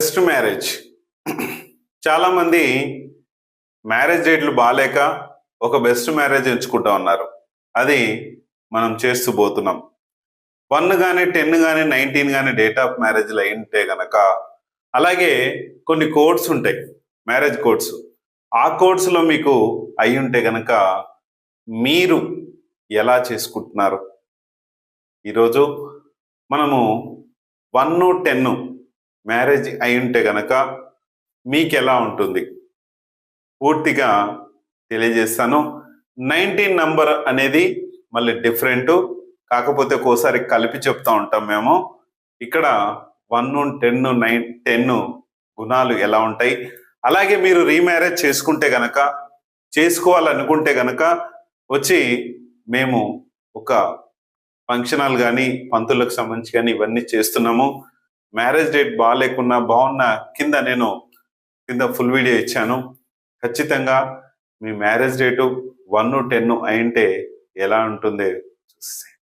Best marriage. చాలా మంది marriage డేట్లు బాగాలేక ఒక బెస్ట్ మ్యారేజ్ ఎంచుకుంటా ఉన్నారు. అది మనం చేస్తూ పోతున్నాం. 1 కానీ 10 కానీ 19 కానీ డేట్ ఆఫ్ మ్యారేజ్లు అయి ఉంటే గనక, అలాగే కొన్ని కోడ్స్ ఉంటాయి, మ్యారేజ్ కోడ్స్. ఆ కోడ్స్లో మీకు అయి ఉంటే గనక మీరు ఎలా చేసుకుంటున్నారు? ఈరోజు మనము 1, 10 మ్యారేజ్ అయి ఉంటే గనక మీకు ఎలా ఉంటుంది పూర్తిగా తెలియజేస్తాను. 19 నంబర్ అనేది మళ్ళీ డిఫరెంట్, కాకపోతే ఒక్కోసారి కలిపి చెప్తా ఉంటాం మేము. ఇక్కడ 1, 10 గుణాలు ఎలా ఉంటాయి, అలాగే మీరు రీమ్యారేజ్ చేసుకుంటే గనక, చేసుకోవాలనుకుంటే గనక వచ్చి మేము ఒక ఫంక్షన్ హాల్ కానీ పంతులకు సంబంధించి కానీ ఇవన్నీ చేస్తున్నాము. మ్యారేజ్ డేట్ బాగాలేకున్నా బాగున్నా కింద ఫుల్ వీడియో ఇచ్చాను. ఖచ్చితంగా మీ మ్యారేజ్ డేటు 1, 10 అయింటే ఎలా ఉంటుంది చూసేయండి.